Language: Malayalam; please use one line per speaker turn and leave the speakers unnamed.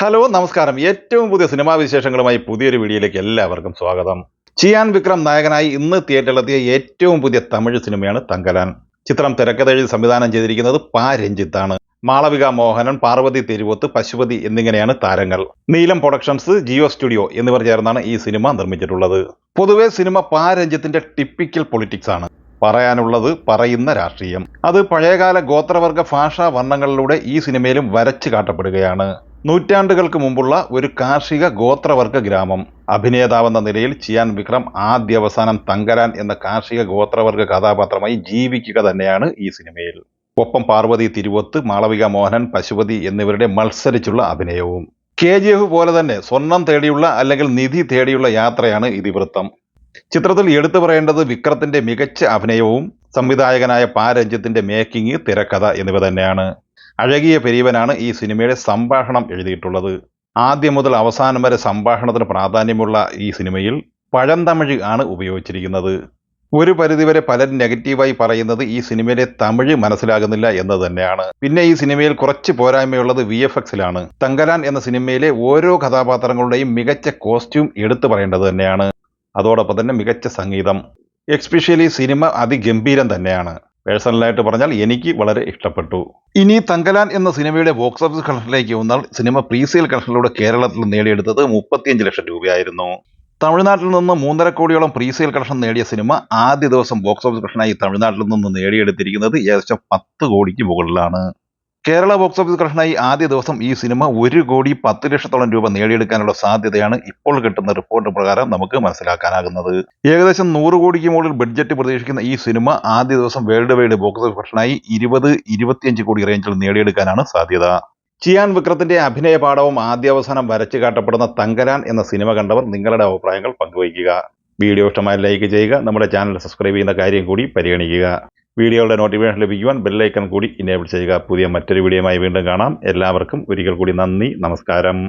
ഹലോ നമസ്കാരം. ഏറ്റവും പുതിയ സിനിമാ വിശേഷങ്ങളുമായി പുതിയൊരു വീഡിയോയിലേക്ക് എല്ലാവർക്കും സ്വാഗതം. ചിയാൻ വിക്രം നായകനായി ഇന്ന് തിയേറ്ററിലെത്തിയ ഏറ്റവും പുതിയ തമിഴ് സിനിമയാണ് തങ്കലാൻ. ചിത്രം തിരക്കഥെഴുതി സംവിധാനം ചെയ്തിരിക്കുന്നത് പാ രഞ്ജിത്താണ്. മാളവിക മോഹനൻ, പാർവതി തിരുവോത്ത്, പശുപതി എന്നിങ്ങനെയാണ് താരങ്ങൾ. നീലം പ്രൊഡക്ഷൻസ്, ജിയോ സ്റ്റുഡിയോ എന്നിവർ ചേർന്നാണ് ഈ സിനിമ നിർമ്മിച്ചിട്ടുള്ളത്. പൊതുവെ സിനിമ പാ രഞ്ജിത്തിന്റെ ടിപ്പിക്കൽ പൊളിറ്റിക്സ് ആണ്. പറയാനുള്ളത് പറയുന്ന രാഷ്ട്രീയം. അത് പഴയകാല ഗോത്രവർഗ ഭാഷാ വർണ്ണങ്ങളിലൂടെ ഈ സിനിമയിലും വരച്ചു കാട്ടപ്പെടുകയാണ്. നൂറ്റാണ്ടുകൾക്ക് മുമ്പുള്ള ഒരു കാർഷിക ഗോത്രവർഗ ഗ്രാമം. അഭിനേതാവെന്ന നിലയിൽ ചിയാൻ വിക്രം ആദ്യാവസാനം തങ്കലാൻ എന്ന കാർഷിക ഗോത്രവർഗ കഥാപാത്രമായി ജീവിക്കുക തന്നെയാണ് ഈ സിനിമയിൽ. ഒപ്പം പാർവതി തിരുവോത്ത്, മാളവിക മോഹനൻ, പശുപതി എന്നിവരുടെ മത്സരിച്ചുള്ള അഭിനയവും. KGF പോലെ തന്നെ സ്വർണം തേടിയുള്ള അല്ലെങ്കിൽ നിധി തേടിയുള്ള യാത്രയാണ് ഇതിവൃത്തം. ചിത്രത്തിൽ എടുത്തു പറയേണ്ടത് വിക്രത്തിന്റെ മികച്ച അഭിനയവും സംവിധായകനായ പാ രഞ്ജിത്തിന്റെ മേക്കിംഗ്, തിരക്കഥ എന്നിവ തന്നെയാണ്. അഴകിയ പെരീവനാണ് ഈ സിനിമയുടെ സംഭാഷണം എഴുതിയിട്ടുള്ളത്. ആദ്യം മുതൽ അവസാനം വരെ സംഭാഷണത്തിന് പ്രാധാന്യമുള്ള ഈ സിനിമയിൽ പഴന്തമിഴ് ആണ് ഉപയോഗിച്ചിരിക്കുന്നത്. ഒരു പരിധിവരെ പലരും നെഗറ്റീവായി പറയുന്നത് ഈ സിനിമയിലെ തമിഴ് മനസ്സിലാകുന്നില്ല എന്നത് തന്നെയാണ്. പിന്നെ ഈ സിനിമയിൽ കുറച്ച് പോരായ്മയുള്ളത് VFXിലാണ്. തങ്കലാൻ എന്ന സിനിമയിലെ ഓരോ കഥാപാത്രങ്ങളുടെയും മികച്ച കോസ്റ്റ്യൂം എടുത്തു പറയേണ്ടത് തന്നെയാണ്. അതോടൊപ്പം തന്നെ മികച്ച സംഗീതം. എക്സ്പെഷ്യലി സിനിമ അതിഗംഭീരം തന്നെയാണ്. പേഴ്സണലായിട്ട് പറഞ്ഞാൽ എനിക്ക് വളരെ ഇഷ്ടപ്പെട്ടു. ഇനി തങ്കലാൻ എന്ന സിനിമയുടെ ബോക്സ് ഓഫീസ് കളക്ഷനിലേക്ക് വന്നാൽ സിനിമ പ്രീസെയിൽ കളക്ഷനിലൂടെ കേരളത്തിൽ നേടിയെടുത്തത് 35 ലക്ഷം രൂപയായിരുന്നു. തമിഴ്നാട്ടിൽ നിന്ന് 3.5 കോടിയോളം പ്രീസെയിൽ കളക്ഷൻ നേടിയ സിനിമ ആദ്യ ദിവസം ബോക്സ് ഓഫീസ് കളക്ഷനായി തമിഴ്നാട്ടിൽ നിന്ന് നേടിയെടുത്തിരിക്കുന്നത് ഏകദേശം 10 കോടിക്ക് മുകളിലാണ്. കേരള ബോക്സ് ഓഫീസ് കളക്ഷനായി ആദ്യ ദിവസം ഈ സിനിമ 1 കോടി 10 ലക്ഷത്തോളം രൂപ നേടിയെടുക്കാനുള്ള സാധ്യതയാണ് ഇപ്പോൾ കിട്ടുന്ന റിപ്പോർട്ട് പ്രകാരം നമുക്ക് മനസ്സിലാക്കാനാകുന്നത്. ഏകദേശം 100 കോടിക്ക് മുകളിൽ ബഡ്ജറ്റ് പ്രതീക്ഷിക്കുന്ന ഈ സിനിമ ആദ്യ ദിവസം വേൾഡ് വൈഡ് ബോക്സ് ഓഫീസ് കളക്ഷനായി 20-25 കോടി റേഞ്ചിൽ നേടിയെടുക്കാനാണ് സാധ്യത. ചിയാൻ വിക്രത്തിന്റെ അഭിനയ പാഠവും ആദ്യാവസാനം വരച്ചു കാട്ടപ്പെടുന്ന തങ്കലാൻ എന്ന സിനിമ കണ്ടവർ നിങ്ങളുടെ അഭിപ്രായങ്ങൾ പങ്കുവയ്ക്കുക. വീഡിയോ ഇഷ്ടമായി ലൈക്ക് ചെയ്യുക. നമ്മുടെ ചാനൽ സബ്സ്ക്രൈബ് ചെയ്യുന്ന കാര്യം കൂടി പരിഗണിക്കുക. വീഡിയോയുടെ നോട്ടിഫിക്കേഷൻ ലഭിക്കുവാൻ ബെല്ലൈക്കൺ കൂടി ഇനേബിൾ ചെയ്യുക. പുതിയ മറ്റൊരു വീഡിയോയുമായി വീണ്ടും കാണാം. എല്ലാവർക്കും ഒരിക്കൽ കൂടി നന്ദി, നമസ്കാരം.